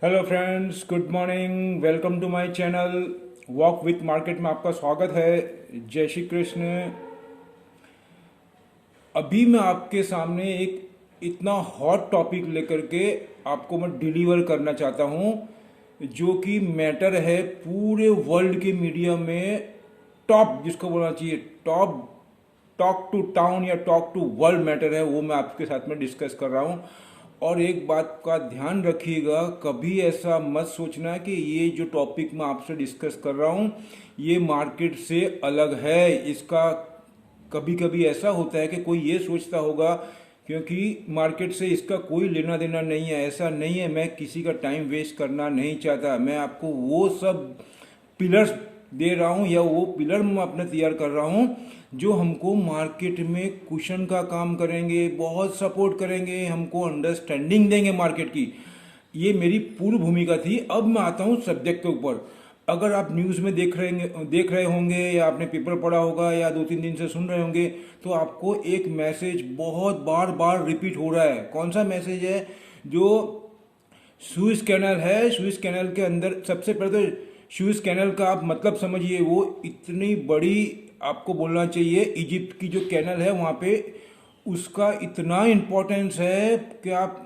Hello friends, good morning. Welcome to my channel walk with market में आपका स्वागत है। जय श्री कृष्ण। अभी मैं आपके सामने एक इतना हॉट टॉपिक लेकर के आपको मैं डिलीवर करना चाहता हूँ, जो कि मैटर है पूरे वर्ल्ड के मीडिया में। टॉप जिसको बोलना चाहिए, टॉप टॉक टू टाउन या टॉक टू वर्ल्ड मैटर है, वो मैं आपके साथ में डिस्कस कर रहा हूँ। और एक बात का ध्यान रखिएगा, कभी ऐसा मत सोचना कि ये जो टॉपिक मैं आपसे डिस्कस कर रहा हूँ ये मार्केट से अलग है। इसका कभी कभी ऐसा होता है कि कोई ये सोचता होगा क्योंकि मार्केट से इसका कोई लेना देना नहीं है। ऐसा नहीं है, मैं किसी का टाइम वेस्ट करना नहीं चाहता। मैं आपको वो सब पिलर्स दे रहा हूँ या वो पिलर मैं अपने तैयार कर रहा हूँ जो हमको मार्केट में कुशन का काम करेंगे, बहुत सपोर्ट करेंगे, हमको अंडरस्टैंडिंग देंगे मार्केट की। ये मेरी पूर्व भूमिका थी। अब मैं आता हूँ सब्जेक्ट के ऊपर। अगर आप न्यूज़ में देख रहे होंगे या आपने पेपर पढ़ा होगा या 2-3 दिन से सुन रहे होंगे, तो आपको एक मैसेज बहुत बार बार रिपीट हो रहा है। कौन सा मैसेज है? जो सुएज कैनल है, सुएज कैनल के अंदर सबसे पहले तो सुएज कैनल का आप मतलब समझिए। वो इतनी बड़ी, आपको बोलना चाहिए, इजिप्ट की जो कैनल है वहाँ पे उसका इतना इम्पोर्टेंस है कि आप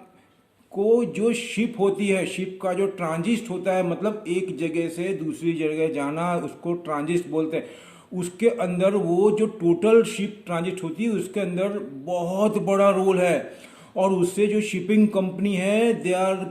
को जो शिप होती है, शिप का जो ट्रांजिट होता है, मतलब एक जगह से दूसरी जगह जाना, उसको ट्रांजिट बोलते हैं। उसके अंदर वो जो टोटल शिप ट्रांजिट होती है उसके अंदर बहुत बड़ा रोल है। और उससे जो शिपिंग कंपनी है they are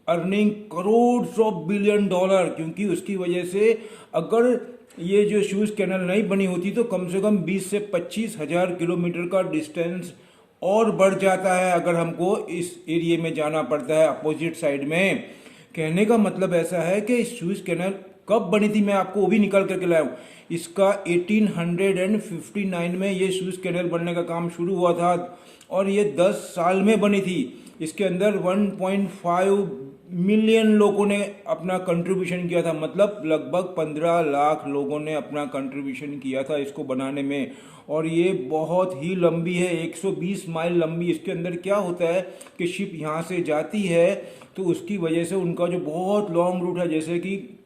earning crores of billion dollar, क्योंकि उसकी वजह से अगर ये जो सुएज कैनल नहीं बनी होती तो कम से कम 20 से 25 हजार किलोमीटर का डिस्टेंस और बढ़ जाता है अगर हमको इस एरिया में जाना पड़ता है अपोजिट साइड में। कहने का मतलब ऐसा है कि सुएज कैनल कब बनी थी मैं आपको वो भी निकाल करके लाया हूँ। इसका 1859 में ये सुएज कैनल बनने का काम शुरू हुआ था और ये 10 साल में बनी थी। इसके अंदर 1.5 मिलियन लोगों ने अपना कंट्रीब्यूशन किया था, मतलब लगभग 15 लाख लोगों ने अपना कंट्रीब्यूशन किया था इसको बनाने में। और ये बहुत ही लंबी है, 120 माइल लंबी। इसके अंदर क्या होता है कि शिप यहाँ से जाती है तो उसकी वजह से उनका जो बहुत लॉन्ग रूट है, जैसे कि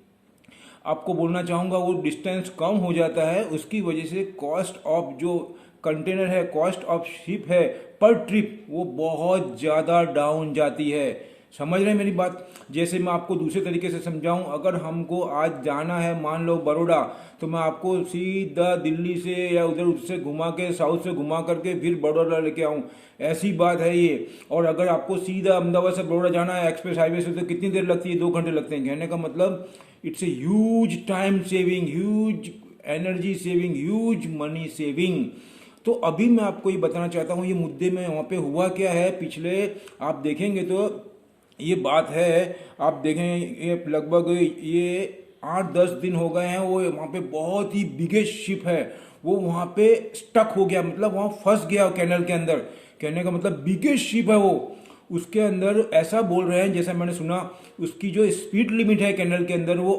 आपको बोलना चाहूँगा, वो डिस्टेंस कम हो जाता है। उसकी वजह से कॉस्ट ऑफ जो कंटेनर है, कॉस्ट ऑफ शिप है पर ट्रिप, वो बहुत ज़्यादा डाउन जाती है। समझ रहे हैं मेरी बात? जैसे मैं आपको दूसरे तरीके से समझाऊं, अगर हमको आज जाना है मान लो बड़ौदा, तो मैं आपको सीधा दिल्ली से या उधर उससे घुमा के, साउथ से घुमा करके फिर बड़ौदा लेके आऊँ, ऐसी बात है ये। और अगर आपको सीधा अहमदाबाद से बड़ौदा जाना है एक्सप्रेस हाईवे से, तो कितनी देर लगती है? 2 घंटे लगते हैं। कहने का मतलब it's a huge time saving, huge energy saving, huge money saving. तो अभी मैं आपको ये बताना चाहता हूँ ये मुद्दे में वहाँ पे हुआ क्या है। पिछले आप देखेंगे तो ये बात है, आप देखें ये लगभग ये 8-10 दिन हो गए हैं। वो वहाँ पे बहुत ही बिगेस्ट शिप है, वो वहाँ पे स्टक हो गया, मतलब वहाँ फंस गया कैनल के अंदर। कहने का मतलब बिगेस्ट शिप है वो। उसके अंदर ऐसा बोल रहे हैं, जैसा मैंने सुना, उसकी जो स्पीड लिमिट है कैनल के अंदर वो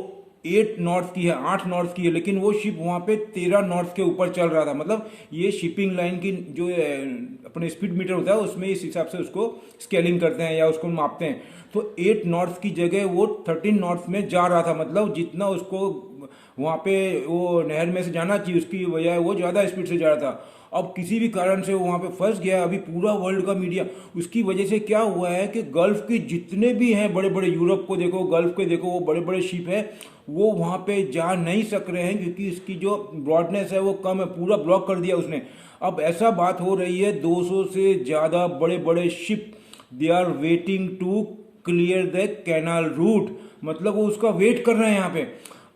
8 नॉट्स की है, 8 नॉट्स की है, लेकिन वो शिप वहाँ पे 13 नॉट्स के ऊपर चल रहा था। मतलब ये शिपिंग लाइन की जो अपने स्पीड मीटर होता है उसमें इस हिसाब से उसको स्केलिंग करते हैं या उसको मापते हैं। तो 8 नॉट्स की जगह वो 13 नॉट्स में जा रहा था, मतलब जितना उसको वहाँ पे वो नहर में से जाना चाहिए उसकी बजाय वो ज़्यादा स्पीड से जा रहा था। अब किसी भी कारण से वो वहाँ पे फंस गया। अभी पूरा वर्ल्ड का मीडिया, उसकी वजह से क्या हुआ है कि गल्फ के जितने भी हैं बड़े बड़े, यूरोप को देखो, गल्फ के देखो, वो बड़े बड़े शिप है वो वहाँ पे जा नहीं सक रहे हैं क्योंकि इसकी जो ब्रॉडनेस है वो कम है, पूरा ब्लॉक कर दिया उसने। अब ऐसा बात हो रही है 200 से ज़्यादा बड़े बड़े ship they are waiting to clear the canal route, मतलब वो उसका वेट कर रहे हैं यहाँ पे।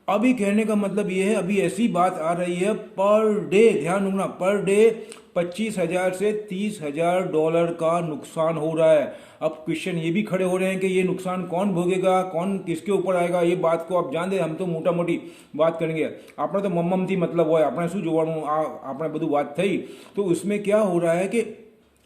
अभी कहने का मतलब ये है, अभी ऐसी बात आ रही है पर डे, ध्यान रखना, पर डे 25,000 से 30,000 डॉलर का नुकसान हो रहा है। अब क्वेश्चन ये भी खड़े हो रहे हैं कि ये नुकसान कौन भोगेगा, कौन किसके ऊपर आएगा। ये बात को आप जान दे, हम तो मोटा मोटी बात करेंगे। आपने तो मम्मम थी मतलब वो है, आपने શું જોવાનું, આપણે બધું વાત થઈ। तो उसमें क्या हो रहा है कि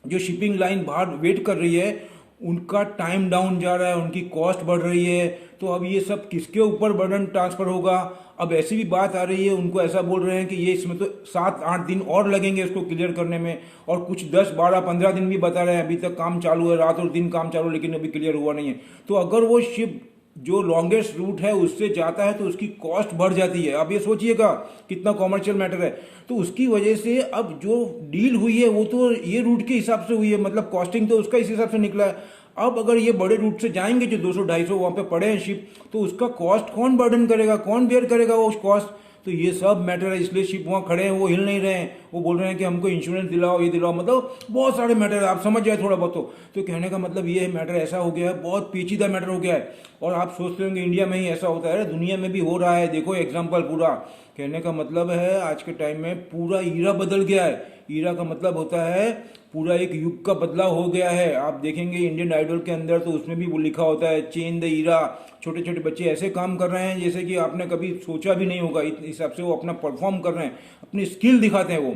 जो शिपिंग लाइन बाहर वेट कर रही है उनका टाइम डाउन जा रहा है, उनकी कॉस्ट बढ़ रही है। तो अब ये सब किसके ऊपर बर्डन ट्रांसफर होगा? अब ऐसी भी बात आ रही है, उनको ऐसा बोल रहे हैं कि ये इसमें तो 7-8 दिन और लगेंगे इसको क्लियर करने में, और कुछ 10-12-15 दिन भी बता रहे हैं। अभी तक काम चालू है, रात और दिन काम चालू, लेकिन अभी क्लियर हुआ नहीं है। तो अगर वो शिप जो लॉन्गेस्ट रूट है उससे जाता है तो उसकी कॉस्ट बढ़ जाती है। आप ये सोचिएगा कितना कॉमर्शियल मैटर है। तो उसकी वजह से अब जो डील हुई है वो तो ये रूट के हिसाब से हुई है, मतलब कॉस्टिंग तो उसका इस हिसाब से निकला है। अब अगर ये बड़े रूट से जाएंगे जो 200-250 वहाँ पे पड़े हैं शिप, तो उसका कॉस्ट कौन बर्डन करेगा, कौन बेयर करेगा वो कॉस्ट। तो ये सब मैटर है, इसलिए शिप वहाँ खड़े हैं, वो हिल नहीं रहे हैं, वो बोल रहे हैं कि हमको इंश्योरेंस दिलाओ, ये दिलाओ, मतलब बहुत सारे मैटर है, आप समझ जाए थोड़ा बहुत। तो कहने का मतलब ये मैटर ऐसा हो गया है, बहुत पेचीदा मैटर हो गया है। और आप सोचते होंगे इंडिया में ही ऐसा होता है, दुनिया में भी हो रहा है, देखो एग्जाम्पल पूरा। कहने का मतलब है आज के टाइम में पूरा ईरा बदल गया है। ईरा का मतलब होता है पूरा एक युग का बदलाव हो गया है। आप देखेंगे इंडियन आइडल के अंदर तो उसमें भी वो लिखा होता है चेंज द ईरा। छोटे छोटे बच्चे ऐसे काम कर रहे हैं जैसे कि आपने कभी सोचा भी नहीं होगा, इस हिसाब से वो अपना परफॉर्म कर रहे हैं, अपनी स्किल दिखाते हैं वो।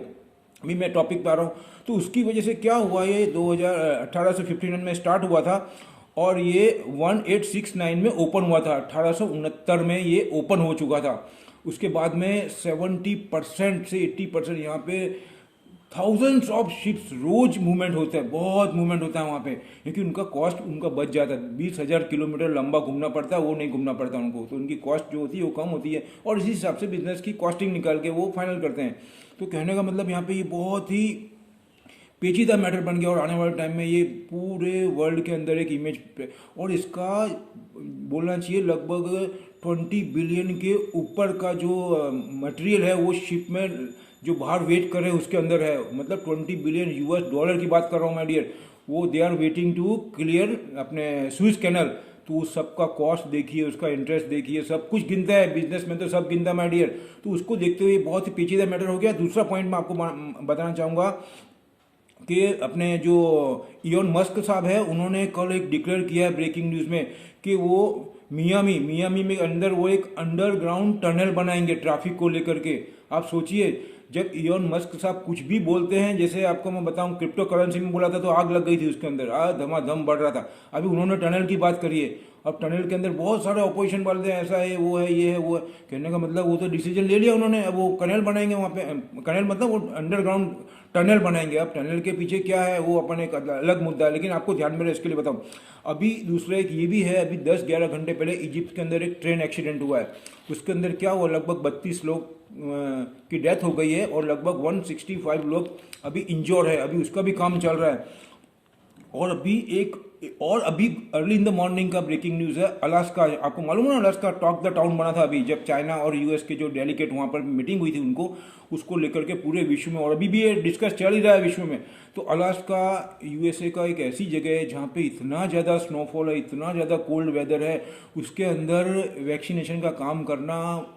अभी मैं टॉपिक पे आ रहा हूँ। तो उसकी वजह से क्या हुआ, ये 2018 से 59 में स्टार्ट हुआ था और ये 1869 में ओपन हुआ था। 1869 में ये ओपन हो चुका था। उसके बाद में 70% से 80% यहाँ पे थाउजेंड्स ऑफ शिप्स रोज मूवमेंट होता है, बहुत मूवमेंट होता है वहाँ पे, क्योंकि उनका कॉस्ट उनका बच जाता है। 20,000 किलोमीटर लंबा घूमना पड़ता है, वो नहीं घूमना पड़ता उनको, तो उनकी कॉस्ट जो होती है वो कम होती है और इसी हिसाब से बिजनेस की कॉस्टिंग निकाल के वो फाइनल करते हैं। तो कहने का मतलब यहाँ पे ये बहुत ही पेचीदा मैटर बन गया और आने वाले टाइम में ये पूरे वर्ल्ड के अंदर एक इमेज पे, और इसका बोलना चाहिए लगभग 20 बिलियन के ऊपर का जो मटेरियल है वो शिप में जो बाहर वेट कर रहे हैं उसके अंदर है। मतलब 20 बिलियन यूएस डॉलर की बात कर रहा हूँ मैं डियर। वो they are waiting to clear अपने स्विस कैनल। तो उस सब का कॉस्ट देखिए, उसका इंटरेस्ट देखिए, सब कुछ गिनता है, बिजनेस में तो सब गिनता है माय डियर। तो उसको देखते हुए बहुत ही पेचीदा मैटर हो गया। दूसरा पॉइंट मैं आपको बताना चाहूँगा कि अपने जो इलोन मस्क साहब है उन्होंने कल एक डिक्लेयर किया है ब्रेकिंग न्यूज़ में कि वो मियामी में अंदर वो एक अंडरग्राउंड टनल बनाएंगे ट्रैफिक को लेकर के। आप सोचिए, जब इलोन मस्क साहब कुछ भी बोलते हैं, जैसे आपको मैं बताऊं क्रिप्टो करेंसी में बोला था तो आग लग गई थी उसके अंदर, धमाधम बढ़ रहा था। अभी उन्होंने टनल की बात करी है, अब टनल के अंदर बहुत सारे ऑपोजिशन वाले हैं, ऐसा है, वो है, ये है, वो है। कहने का मतलब वो तो डिसीजन ले लिया उन्होंने, अब वो कनल बनाएंगे वहाँ पे। कनल मतलब वो अंडरग्राउंड टनल बनाएंगे। अब टनल के पीछे क्या है वो अपन एक अलग मुद्दा है, लेकिन आपको ध्यान में रहे इसके लिए बताऊँ। अभी दूसरा एक ये भी है, अभी 10-11 घंटे पहले इजिप्ट के अंदर एक ट्रेन एक्सीडेंट हुआ है। उसके अंदर क्या हुआ, लगभग 32 लोग की डेथ हो गई है और लगभग 165 लोग अभी इंजोर है। अभी उसका भी काम चल रहा है। और अभी अर्ली इन द मॉर्निंग का ब्रेकिंग न्यूज़ है, अलास्का। आपको मालूम है ना, अलास्का टॉक द टाउन बना था अभी, जब चाइना और यूएस के जो डेलीगेट वहाँ पर मीटिंग हुई थी उनको, उसको लेकर के पूरे विश्व में, और अभी भी ये डिस्कस चल ही रहा है विश्व में। तो अलास्का यूएसए का एक ऐसी जगह है जहाँ पे इतना ज़्यादा स्नोफॉल है, इतना ज़्यादा कोल्ड वेदर है, उसके अंदर वैक्सीनेशन का काम करना,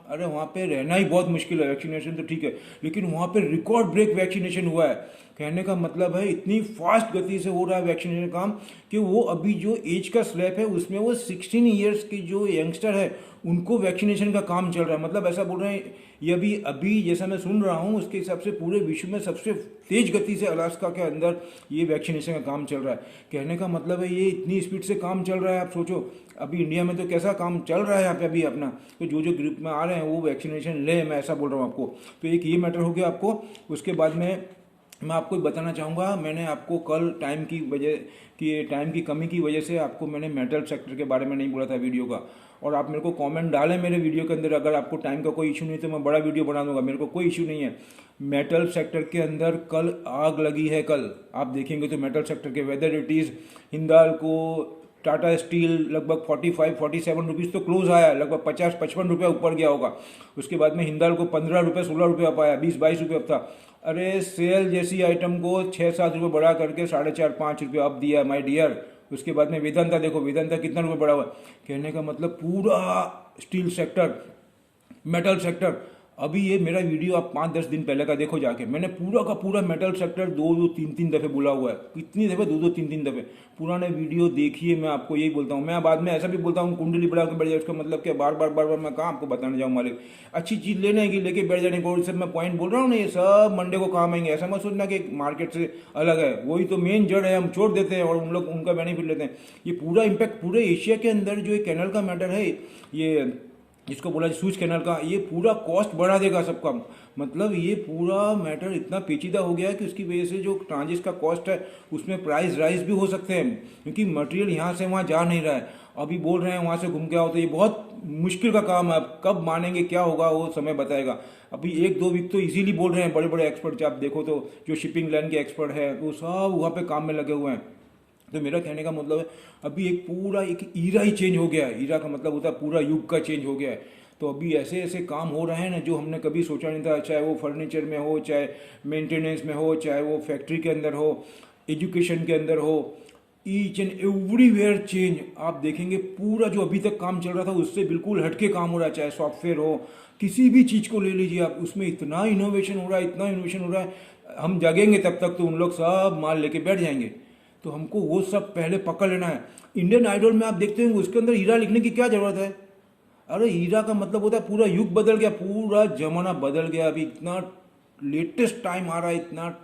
अरे वहाँ पे रहना ही बहुत मुश्किल है। वैक्सीनेशन तो ठीक है, लेकिन वहाँ पे रिकॉर्ड ब्रेक वैक्सीनेशन हुआ है। कहने का मतलब है इतनी फास्ट गति से हो रहा है वैक्सीनेशन काम कि वो अभी जो एज का स्लैब है उसमें वो 16 ईयर्स की जो यंगस्टर है उनको वैक्सीनेशन का काम चल रहा है। मतलब ऐसा बोल रहे हैं ये अभी जैसा मैं सुन रहा हूँ उसके हिसाब से पूरे विश्व में सबसे तेज गति से अलास्का के अंदर ये वैक्सीनेशन का काम चल रहा है। कहने का मतलब है ये इतनी स्पीड से काम चल रहा है, आप सोचो अभी इंडिया में तो कैसा काम चल रहा है यहाँ पे अभी अपना। तो जो ग्रुप में आ रहे हैं वो वैक्सीनेशन ले, मैं ऐसा बोल रहा हूँ आपको। तो एक ये मैटर हो गया आपको। उसके बाद में मैं आपको बताना चाहूँगा, मैंने आपको कल टाइम की कमी की वजह से आपको मैंने मेटल सेक्टर के बारे में नहीं बोला था वीडियो का, और आप मेरे को कमेंट डालें मेरे वीडियो के अंदर। अगर आपको टाइम का कोई इशू नहीं तो मैं बड़ा वीडियो बना दूंगा, मेरे को कोई इशू नहीं है। मेटल सेक्टर के अंदर कल आग लगी है। कल आप देखेंगे तो मेटल सेक्टर के whether it is Hindalco, Tata steel लगभग 45-47 रुपीज़ तो क्लोज आया, लगभग 50-55 रुपये ऊपर गया होगा। उसके बाद में हिंदाल्को 15 रुपये 16 रुपये अप आया, 20-22 रुपये अप था। अरे सेल जैसी आइटम को 6-7 रुपये बढ़ा करके 4.5-5 रुपये अप दिया माय डियर। उसके बाद में वेदांता देखो, वेदांता कितना रुपये बढ़ा हुआ है। कहने का मतलब पूरा स्टील सेक्टर, मेटल सेक्टर, अभी ये मेरा वीडियो आप 5-10 दिन पहले का देखो जाके, मैंने पूरा का पूरा मेटल सेक्टर 2-3 दफ़े बोला हुआ है। कितनी दफ़े? 2-3 दफ़े पुराने वीडियो देखिए। मैं आपको यही बोलता हूँ, मैं बाद में ऐसा भी बोलता हूँ कुंडली बढ़ा के बैठ जाए, उसका मतलब क्या बार बार मैं कहाँ आपको बताने जाऊँ मालिक। अच्छी चीज़ लेने की लेके बैठ जाने को, सब मैं पॉइंट बोल रहा हूँ ना, ये सब मंडे को काम आएंगे। ऐसा मत सोचना कि मार्केट से अलग है, वही तो मेन जड़ है, हम छोड़ देते हैं और उन लोग उनका बेनिफिट लेते हैं। ये पूरा इम्पैक्ट पूरे एशिया के अंदर जो एक कैनल का मैटर है, ये जिसको बोला सूज कैनल का, ये पूरा कॉस्ट बढ़ा देगा सबका। मतलब ये पूरा मैटर इतना पेचीदा हो गया है कि उसकी वजह से जो ट्रांजिट का कॉस्ट है उसमें प्राइस राइज भी हो सकते हैं, क्योंकि मटेरियल यहाँ से वहाँ जा नहीं रहा है। अभी बोल रहे हैं वहाँ से घूम के आओ, तो ये बहुत मुश्किल का काम है। अब कब मानेंगे, क्या होगा वो समय बताएगा। अभी 1-2 वीक तो इजीली बोल रहे हैं बड़े बड़े एक्सपर्ट, आप देखो तो जो शिपिंग लाइन के एक्सपर्ट है वो सब वहाँ पे काम में लगे हुए हैं। तो मेरा कहने का मतलब है अभी एक पूरा एक ईरा ही चेंज हो गया है। ईरा का मतलब होता है पूरा युग का चेंज हो गया है। तो अभी ऐसे ऐसे काम हो रहे हैं ना जो हमने कभी सोचा नहीं था, चाहे वो फर्नीचर में हो, चाहे मेंटेनेंस में हो, चाहे वो फैक्ट्री के अंदर हो, एजुकेशन के अंदर हो, ईच एंड एवरीवेयर चेंज। आप देखेंगे पूरा जो अभी तक काम चल रहा था उससे बिल्कुल हटके काम हो रहा है। चाहे सॉफ्टवेयर हो, किसी भी चीज़ को ले लीजिए आप, उसमें इतना इनोवेशन हो रहा है, इतना इनोवेशन हो रहा है। हम जागेंगे तब तक तो उन लोग सब माल लेके बैठ जाएंगे। तो हमको वो सब पहले पकड़ लेना है। इंडियन आइडल में आप देखते हैं उसके अंदर हीरा लिखने की क्या जरूरत है। अरे हीरा का मतलब होता है पूरा युग बदल गया, पूरा जमाना बदल गया। अभी इतना लेटेस्ट टाइम आ रहा है, इतना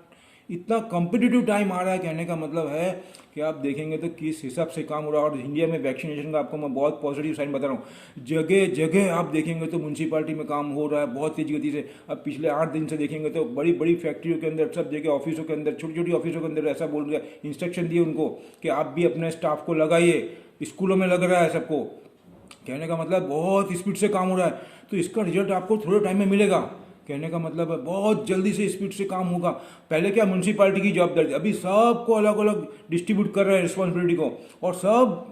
इतना कॉम्पिटिटिव टाइम आ रहा है। कहने का मतलब है कि आप देखेंगे तो किस हिसाब से काम हो रहा है। और इंडिया में वैक्सीनेशन का आपको मैं बहुत पॉजिटिव साइन बता रहा हूँ। जगह जगह आप देखेंगे तो म्यूनसिपालिटी में काम हो रहा है बहुत तेज गति से। अब पिछले 8 दिन से देखेंगे तो बड़ी बड़ी फैक्ट्रियों के अंदर, सब जगह ऑफिसों के अंदर, छोटी छोटी ऑफिसों के अंदर ऐसा बोल दिया, इंस्ट्रक्शन दिए उनको कि आप भी अपने स्टाफ को लगाइए। स्कूलों में लग रहा है सबको। कहने का मतलब बहुत स्पीड से काम हो रहा है। तो इसका रिजल्ट आपको थोड़े टाइम में मिलेगा। कहने का मतलब है बहुत जल्दी से स्पीड से काम होगा। पहले क्या म्यूनसिपालिटी की जवाबदारी, अभी सबको अलग अलग डिस्ट्रीब्यूट कर रहे हैं रिस्पॉन्सिबिलिटी को, और सब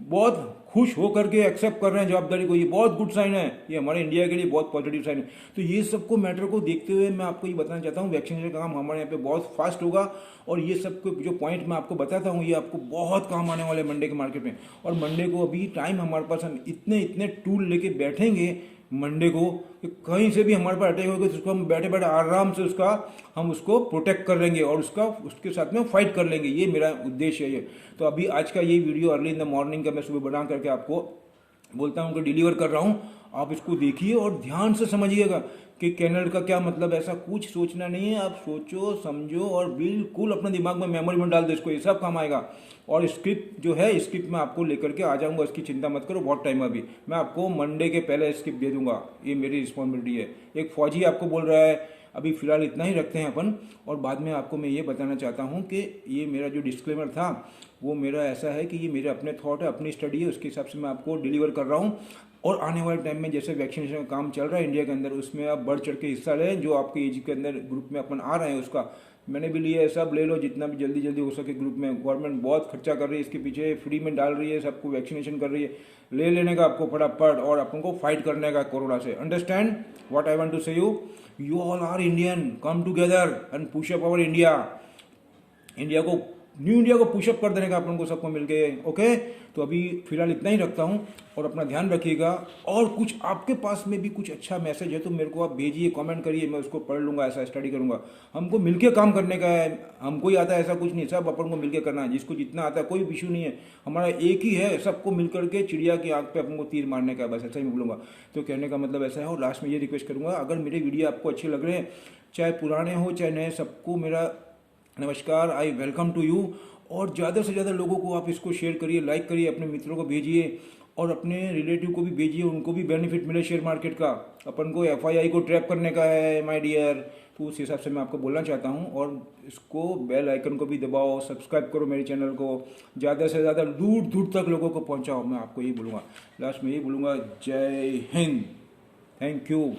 बहुत खुश होकर के एक्सेप्ट कर रहे हैं जवाबदारी को। ये बहुत गुड साइन है, ये हमारे इंडिया के लिए बहुत पॉजिटिव साइन है। तो ये सबको मैटर को देखते हुए मैं आपको ये बताना चाहता हूँ, वैक्सीनेशन का काम हमारे यहाँ पे बहुत फास्ट होगा। और ये सब जो पॉइंट मैं आपको बताता हूँ ये आपको बहुत काम आने वाले मंडे के मार्केट में। और मंडे को अभी टाइम हमारे पास, हम इतने इतने टूल लेके बैठेंगे मंडे को कि कहीं से भी हमारे पास अटैक होगा तो उसको हम बैठे बैठे आराम से हम उसको प्रोटेक्ट कर लेंगे और उसके साथ में फाइट कर लेंगे। ये मेरा उद्देश्य है ये। तो अभी आज का ये video early in the morning का मैं सुबह बना करके आपको बोलता हूँ कि डिलीवर कर रहा हूँ। आप इसको देखिए और ध्यान से समझिएगा कि कैनल का क्या मतलब। ऐसा कुछ सोचना नहीं है, आप सोचो समझो और बिल्कुल अपने दिमाग में मेमोरी में डाल दो इसको, ये सब काम आएगा। और स्क्रिप्ट जो है, स्क्रिप्ट मैं आपको लेकर के आ जाऊंगा, इसकी चिंता मत करो, बहुत टाइम अभी। मैं आपको मंडे के पहले स्क्रिप्ट दे दूंगा, ये मेरी रिस्पॉन्सिबिलिटी है। एक फौजी आपको बोल रहा है, अभी फिलहाल इतना ही रखते हैं अपन। और बाद में आपको मैं ये बताना चाहता हूँ कि ये मेरा जो डिस्क्लेमर था वो मेरा ऐसा है कि ये मेरे अपने थॉट है, अपनी स्टडी है, उसके हिसाब से मैं आपको डिलीवर कर रहा हूँ। और आने वाले टाइम में जैसे वैक्सीनेशन का काम चल रहा है इंडिया के अंदर, उसमें आप बढ़ चढ़ के हिस्सा लें। जो आपके एज के अंदर ग्रुप में अपन आ रहे हैं उसका मैंने भी लिया है, सब ले लो जितना भी जल्दी जल्दी हो सके। ग्रुप में गवर्नमेंट बहुत खर्चा कर रही है इसके पीछे, फ्री में डाल रही है, सबको वैक्सीनेशन कर रही है। ले लेने का आपको फटाफट और अपन को फाइट करने का कोरोना से। Understand what I want to say you all are Indian, come together and push up our India. India को, न्यू इंडिया को पुशअप कर देने का अपन को सबको मिलके। ओके, तो अभी फिलहाल इतना ही रखता हूँ और अपना ध्यान रखिएगा। और कुछ आपके पास में भी कुछ अच्छा मैसेज है तो मेरे को आप भेजिए, कमेंट करिए, मैं उसको पढ़ लूँगा, ऐसा स्टडी करूँगा। हमको मिलके काम करने का है, हमको ही आता है ऐसा कुछ नहीं, सब अपन को मिलके करना है। जिसको जितना आता है कोई इशू नहीं है, हमारा एक ही है, सबको मिल करके चिड़िया की आँख पे अपन को तीर मारने का है, बस ऐसा ही मैं बोलूँगा। तो कहने का मतलब ऐसा है। और लास्ट में ये रिक्वेस्ट करूँगा, अगर मेरे वीडियो आपको अच्छे लग रहे हैं, चाहे पुराने हो चाहे नए, सबको मेरा नमस्कार, आई वेलकम टू यू। और ज़्यादा से ज़्यादा लोगों को आप इसको शेयर करिए, लाइक करिए, अपने मित्रों को भेजिए और अपने रिलेटिव को भी भेजिए, उनको भी बेनिफिट मिले शेयर मार्केट का। अपन को FII को ट्रैप करने का है माय डियर, तो उस हिसाब से मैं आपको बोलना चाहता हूँ। और इसको बेल आइकन को भी दबाओ, सब्सक्राइब करो मेरे चैनल को, ज़्यादा से ज़्यादा दूर दूर तक लोगों को पहुँचाओ। मैं आपको यही बोलूँगा, लास्ट में यही बोलूँगा, जय हिंद, थैंक यू।